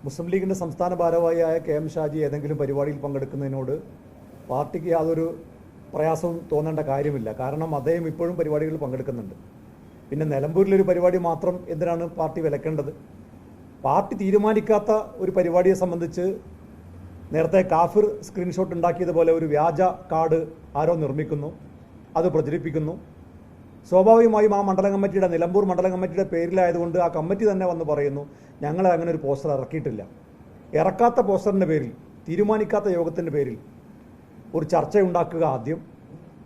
മുസ്ലിം ലീഗിൻ്റെ സംസ്ഥാന ഭാരവാഹിയായ കെ.എം. ഷാജി ഏതെങ്കിലും പരിപാടിയിൽ പങ്കെടുക്കുന്നതിനോട് പാർട്ടിക്ക് യാതൊരു പ്രയാസവും തോന്നേണ്ട കാര്യമില്ല. കാരണം അദ്ദേഹം ഇപ്പോഴും പരിപാടികളിൽ പങ്കെടുക്കുന്നുണ്ട്. പിന്നെ നിലമ്പൂരിലൊരു പരിപാടി മാത്രം എന്തിനാണ് പാർട്ടി വിലക്കേണ്ടത്? പാർട്ടി തീരുമാനിക്കാത്ത ഒരു പരിപാടിയെ സംബന്ധിച്ച് നേരത്തെ കാഫിർ സ്ക്രീൻഷോട്ട് ഉണ്ടാക്കിയതുപോലെ ഒരു വ്യാജ കാർഡ് ആരോ നിർമ്മിക്കുന്നു, അത് പ്രചരിപ്പിക്കുന്നു. സ്വാഭാവികമായും ആ മണ്ഡലം കമ്മിറ്റിയുടെ, നിലമ്പൂർ മണ്ഡലം കമ്മിറ്റിയുടെ പേരിലായതുകൊണ്ട് ആ കമ്മിറ്റി തന്നെ വന്ന് പറയുന്നു, ഞങ്ങൾ അങ്ങനെ ഒരു പോസ്റ്റർ ഇറക്കിയിട്ടില്ല. ഇറക്കാത്ത പോസ്റ്ററിൻ്റെ പേരിൽ, തീരുമാനിക്കാത്ത യോഗത്തിൻ്റെ പേരിൽ ഒരു ചർച്ചയുണ്ടാക്കുക ആദ്യം,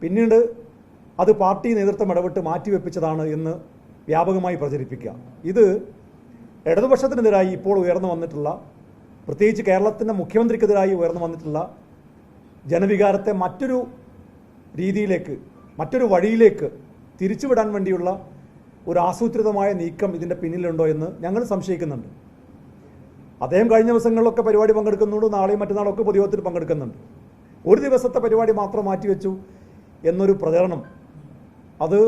പിന്നീട് അത് പാർട്ടി നേതൃത്വം ഇടപെട്ട് മാറ്റിവെപ്പിച്ചതാണ് എന്ന് വ്യാപകമായി പ്രചരിപ്പിക്കുക. ഇത് ഇടതുപക്ഷത്തിനെതിരായി ഇപ്പോൾ ഉയർന്നു വന്നിട്ടുള്ള, പ്രത്യേകിച്ച് കേരളത്തിൻ്റെ മുഖ്യമന്ത്രിക്കെതിരായി ഉയർന്നു വന്നിട്ടുള്ള ജനവികാരത്തെ മറ്റൊരു രീതിയിലേക്ക്, മറ്റൊരു വഴിയിലേക്ക് തിരിച്ചുവിടാൻ വേണ്ടിയുള്ള ഒരു ആസൂത്രിതമായ നീക്കം ഇതിൻ്റെ പിന്നിലുണ്ടോ എന്ന് ഞങ്ങൾ സംശയിക്കുന്നുണ്ട്. അദ്ദേഹം കഴിഞ്ഞ ദിവസങ്ങളിലൊക്കെ പരിപാടി പങ്കെടുക്കുന്നുണ്ട്, നാളെയും മറ്റന്നാളൊക്കെ പൊതുയോഗത്തിൽ പങ്കെടുക്കുന്നുണ്ട്. ഒരു ദിവസത്തെ പരിപാടി മാത്രം മാറ്റിവെച്ചു എന്നൊരു പ്രചരണം, അത്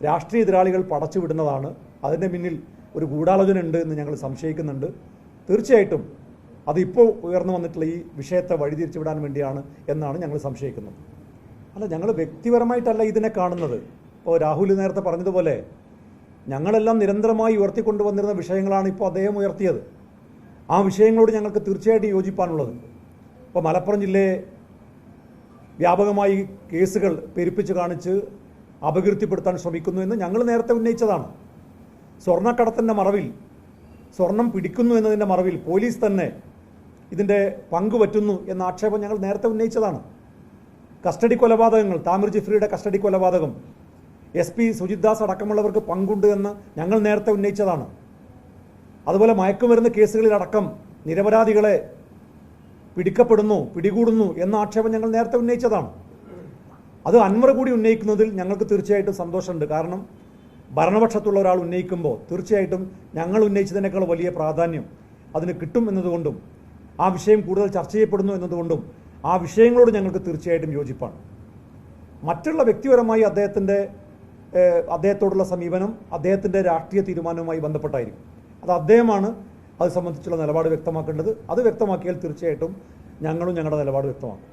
രാഷ്ട്രീയ എതിരാളികൾ പടച്ചു വിടുന്നതാണ്. അതിൻ്റെ പിന്നിൽ ഒരു ഗൂഢാലോചന ഉണ്ട് എന്ന് ഞങ്ങൾ സംശയിക്കുന്നുണ്ട്. തീർച്ചയായിട്ടും അതിപ്പോൾ ഉയർന്നു വന്നിട്ടുള്ള ഈ വിഷയത്തെ വഴിതിരിച്ചു വിടാൻ വേണ്ടിയാണ് എന്നാണ് ഞങ്ങൾ സംശയിക്കുന്നത്. അല്ല, ഞങ്ങൾ വ്യക്തിപരമായിട്ടല്ല ഇതിനെ കാണുന്നത്. ഇപ്പോൾ രാഹുൽ നേരത്തെ പറഞ്ഞതുപോലെ ഞങ്ങളെല്ലാം നിരന്തരമായി ഉയർത്തിക്കൊണ്ടുവന്നിരുന്ന വിഷയങ്ങളാണ് ഇപ്പോൾ അദ്ദേഹം ഉയർത്തിയത്. ആ വിഷയങ്ങളോട് ഞങ്ങൾക്ക് തീർച്ചയായിട്ടും യോജിപ്പാനുള്ളത്. ഇപ്പോൾ മലപ്പുറം ജില്ലയെ വ്യാപകമായി കേസുകൾ പെരുപ്പിച്ച് കാണിച്ച് അപകീർത്തിപ്പെടുത്താൻ ശ്രമിക്കുന്നു എന്ന് ഞങ്ങൾ നേരത്തെ ഉന്നയിച്ചതാണ്. സ്വർണ്ണക്കടത്തിൻ്റെ മറവിൽ, സ്വർണം പിടിക്കുന്നു എന്നതിൻ്റെ മറവിൽ പോലീസ് തന്നെ ഇതിൻ്റെ പങ്കുപറ്റുന്നു എന്ന ആക്ഷേപം ഞങ്ങൾ നേരത്തെ ഉന്നയിച്ചതാണ്. കസ്റ്റഡി കൊലപാതകങ്ങൾ, താമിർ ജിഫ്രിയുടെ കസ്റ്റഡി കൊലപാതകം, SP സുജിത് ദാസ് അടക്കമുള്ളവർക്ക് പങ്കുണ്ട് എന്ന് ഞങ്ങൾ നേരത്തെ ഉന്നയിച്ചതാണ്. അതുപോലെ മയക്കുമരുന്ന് കേസുകളിലടക്കം നിരപരാധികളെ പിടികൂടുന്നു എന്ന ആക്ഷേപം ഞങ്ങൾ നേരത്തെ ഉന്നയിച്ചതാണ്. അത് അൻവർ കൂടി ഉന്നയിക്കുന്നതിൽ ഞങ്ങൾക്ക് തീർച്ചയായിട്ടും സന്തോഷമുണ്ട്. കാരണം ഭരണപക്ഷത്തുള്ള ഒരാൾ ഉന്നയിക്കുമ്പോൾ തീർച്ചയായിട്ടും ഞങ്ങൾ ഉന്നയിച്ചതിനേക്കാൾ വലിയ പ്രാധാന്യം അതിന് കിട്ടും എന്നതുകൊണ്ടും ആ വിഷയം കൂടുതൽ ചർച്ച ചെയ്യപ്പെടുന്നു എന്നതുകൊണ്ടും ആ വിഷയങ്ങളോട് ഞങ്ങൾക്ക് തീർച്ചയായിട്ടും യോജിപ്പാണ്. മറ്റുള്ള വ്യക്തിപരമായി അദ്ദേഹത്തോടുള്ള സമീപനം അദ്ദേഹത്തിൻ്റെ രാഷ്ട്രീയ തീരുമാനവുമായി ബന്ധപ്പെട്ടായിരിക്കും. അത് അദ്ദേഹമാണ് അത് സംബന്ധിച്ചുള്ള നിലപാട് വ്യക്തമാക്കേണ്ടത്. അത് വ്യക്തമാക്കിയാൽ തീർച്ചയായിട്ടും ഞങ്ങളും ഞങ്ങളുടെ നിലപാട് വ്യക്തമാക്കും.